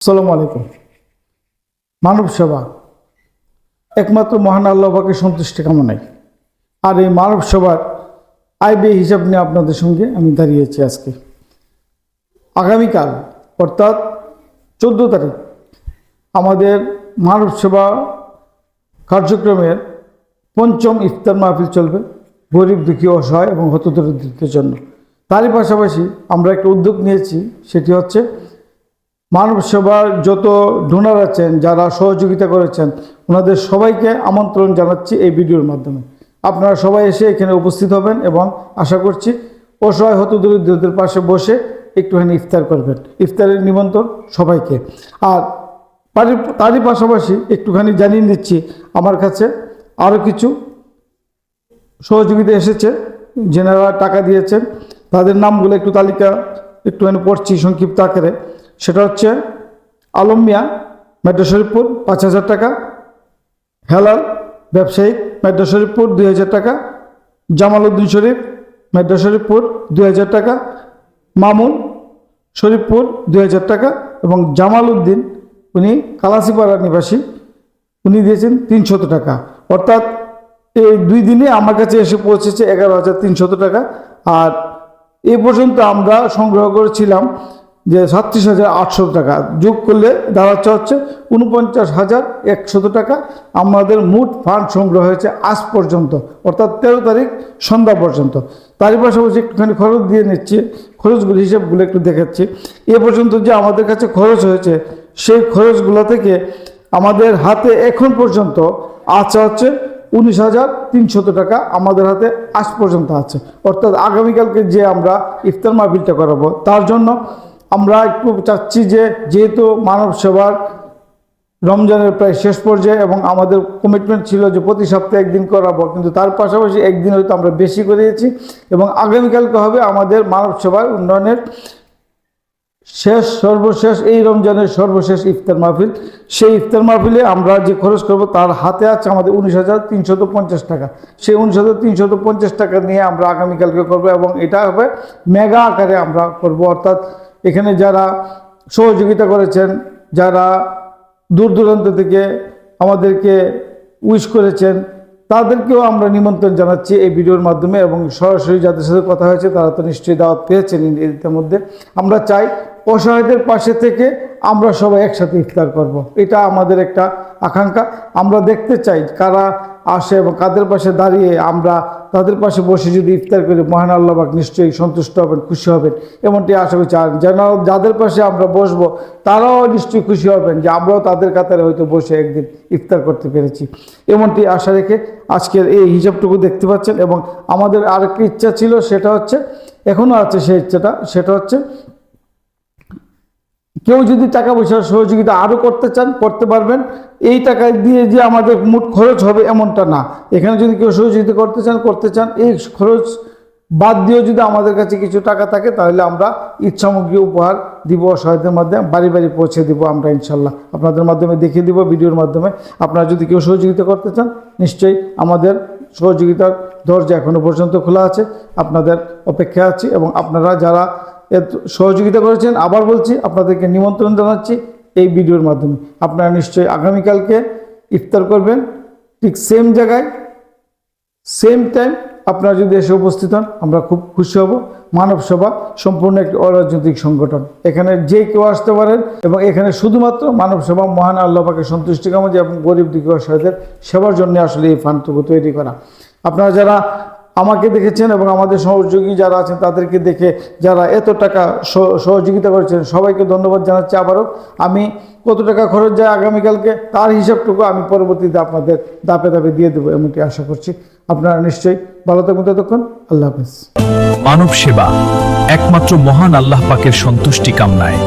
আসসালামু আলাইকুম। মানব সেবা একমাত্র মহান আল্লাহ পাকের সন্তুষ্টি কামনায়। আর এই মানব সেবার আয় ব্যয় হিসাব নিয়ে আপনাদের সঙ্গে আমি দাঁড়িয়েছি আজকে। আগামীকাল অর্থাৎ 14 তারিখ আমাদের মানব সেবা কার্যক্রমের পঞ্চম ইফতার মাহফিল চলবে গরিব দুঃখী অসহায় এবং হতদরিদ্রদের জন্য। তারই পাশাপাশি আমরা একটা উদ্যোগ নিয়েছি, সেটি হচ্ছে মানব সেবার যত ডোনার আছেন, যারা সহযোগিতা করেছেন, ওনাদের সবাইকে আমন্ত্রণ জানাচ্ছি এই ভিডিওর মাধ্যমে। আপনারা সবাই এসে এখানে উপস্থিত হবেন এবং আশা করছি অসহায় হতদরিদ্রদের পাশে বসে একটুখানি ইফতার করবেন। ইফতারের নিমন্ত্রণ সবাইকে। আর তারই পাশাপাশি একটুখানি জানিয়ে দিচ্ছি, আমার কাছে আরও কিছু সহযোগিতা এসেছে, যেনারা টাকা দিয়েছেন তাদের নামগুলো একটু তালিকা একটুখানি পড়ছি সংক্ষিপ্ত আকারে। সেটা হচ্ছে আলম মিয়া, মেট্রো শরীফপুর 5,000 টাকা। হেলাল ব্যবসায়িক, মেট্রো শরীফপুর 2,000 টাকা। জামাল উদ্দিন শরীফ, মেট্রো শরীফপুর 2,000 টাকা। মামুন, শরীফপুর 2,000 টাকা। এবং জামাল উদ্দিন, উনি কালাসিপাড়ার নিবাসী, উনি দিয়েছেন 300 টাকা। অর্থাৎ এই 2 দিনে আমার কাছে এসে পৌঁছেছে 11,300 টাকা। আর এ পর্যন্ত আমরা সংগ্রহ করেছিলাম যে 36,800 টাকা, যোগ করলে দাঁড়াচ্ছে হচ্ছে 49,100 টাকা। আমাদের মোট ফান্ড সংগ্রহ হয়েছে আজ পর্যন্ত, অর্থাৎ 13 তারিখ সন্ধ্যা পর্যন্ত। তারই পাশাপাশি একটুখানি খরচ দিয়ে নিচ্ছি, খরচগুলো হিসাবগুলো একটু দেখাচ্ছি। এ পর্যন্ত যে আমাদের কাছে খরচ হয়েছে, সেই খরচগুলো থেকে আমাদের হাতে এখন পর্যন্ত আছে হচ্ছে 19,300 টাকা আমাদের হাতে আজ পর্যন্ত আছে। অর্থাৎ আগামীকালকে যে আমরা ইফতার মাহফিলটা করাবো, তার জন্য আমরা একটু চাচ্ছি যে, যেহেতু মানব সেবার রমজানের প্রায় শেষ পর্যায়ে এবং আমাদের কমিটমেন্ট ছিল যে প্রতি সপ্তাহে একদিন করাবো, কিন্তু তার পাশাপাশি একদিন হয়তো আমরা বেশি করিয়েছি। এবং আগামীকালকে হবে আমাদের মানব সেবার উন্নয়নের সর্বশেষ এই রমজানের সর্বশেষ ইফতার মাহফিল। সেই ইফতার মাহফিলে আমরা যে খরচ করব তার হাতে আছে আমাদের 19,350 টাকা। সেই 19,350 টাকা নিয়ে আমরা আগামীকালকে করব এবং এটা হবে মেগা আকারে আমরা করব। অর্থাৎ এখানে যারা সহযোগিতা করেছেন, যারা দূর দূরান্ত থেকে আমাদেরকে উইশ করেছেন, তাদেরকেও আমরা নিমন্ত্রণ জানাচ্ছি এই ভিডিওর মাধ্যমে। এবং সরাসরি যাদের সাথে কথা হয়েছে তারা তো নিশ্চয়ই দাওয়াত পেয়েছেন। এর মধ্যে আমরা চাই অসহায়দের পাশে থেকে আমরা সবাই একসাথে ইফতার করব। এটা আমাদের একটা আকাঙ্ক্ষা। আমরা দেখতে চাই কারা আসে এবং কাদের পাশে দাঁড়িয়ে আমরা তাদের পাশে বসে যদি ইফতার করি, মহান আল্লাহ পাক নিশ্চয়ই সন্তুষ্ট হবেন, খুশি হবেন, এমনটি আশা করছি। আর যেন যাদের পাশে আমরা বসবো তারাও নিশ্চয়ই খুশি হবেন যে আমরাও তাদের কাতারে হয়তো বসে একদিন ইফতার করতে পেরেছি, এমনটি আশা রেখে আজকের এই হিসাবটুকু দেখতে পাচ্ছেন। এবং আমাদের আরেকটি ইচ্ছা ছিল, সেটা হচ্ছে এখনও আছে সেই ইচ্ছাটা, সেটা হচ্ছে কেউ যদি টাকা পয়সার সহযোগিতা আরও করতে চান করতে পারবেন। এই টাকা দিয়ে যে আমাদের মোট খরচ হবে এমনটা না। এখানে যদি কেউ সহযোগিতা করতে চান, এই খরচ বাদ দিয়েও যদি আমাদের কাছে কিছু টাকা থাকে, তাহলে আমরা ঈদ সামগ্রী উপহার দিব, অসহায়দের মাধ্যমে বাড়ি বাড়ি পৌঁছে দিব আমরা ইনশাল্লাহ। আপনাদের মাধ্যমে দেখিয়ে দিব ভিডিওর মাধ্যমে। আপনারা যদি কেউ সহযোগিতা করতে চান, নিশ্চয়ই আমাদের সহযোগিতার দরজা এখনও পর্যন্ত খোলা আছে, আপনাদের অপেক্ষা আছি। এবং আপনারা যারা সহযোগিতা করেছেন, আবার বলছি, আপনাদেরকে নিমন্ত্রণ জানাচ্ছি এই ভিডিওর মাধ্যমে। আপনারা নিশ্চয়ই আগামীকালকে ইফতার করবেন ঠিক সেম জায়গায় সেম টাইম। আপনারা যদি এসে উপস্থিত হন, আমরা খুব খুশি হব। মানব সেবা সম্পূর্ণ একটি অরাজনৈতিক সংগঠন, এখানে যে কেউ আসতে পারেন এবং এখানে শুধুমাত্র মানব সেবা, মহান আল্লাহ পাকের সন্তুষ্টি কামনা এবং গরিব দুঃখী অসহায়দের সেবার জন্য আসলে এই ফান্ডটুকু তৈরি করা। আপনারা যারা আমাকে দেখেছেন এবং আমাদের সহযোগী যারা আছেন তাদেরকে দেখে যারা এত টাকা সহযোগিতা করেছেন, সবাইকে ধন্যবাদ জানাচ্ছি। আবারও আমি কত টাকা খরচ যায় আগামীকালকে তার হিসাবটুকু আমি পরবর্তীতে আপনাদের ধাপে ধাপে দিয়ে দেবো, এমনটি আশা করছি। আপনারা নিশ্চয়ই ভালো থাকবেন। ততক্ষণ আল্লাহ হাফেজ। মানব সেবা একমাত্র মহান আল্লাহ পাকের সন্তুষ্টি কামনায়।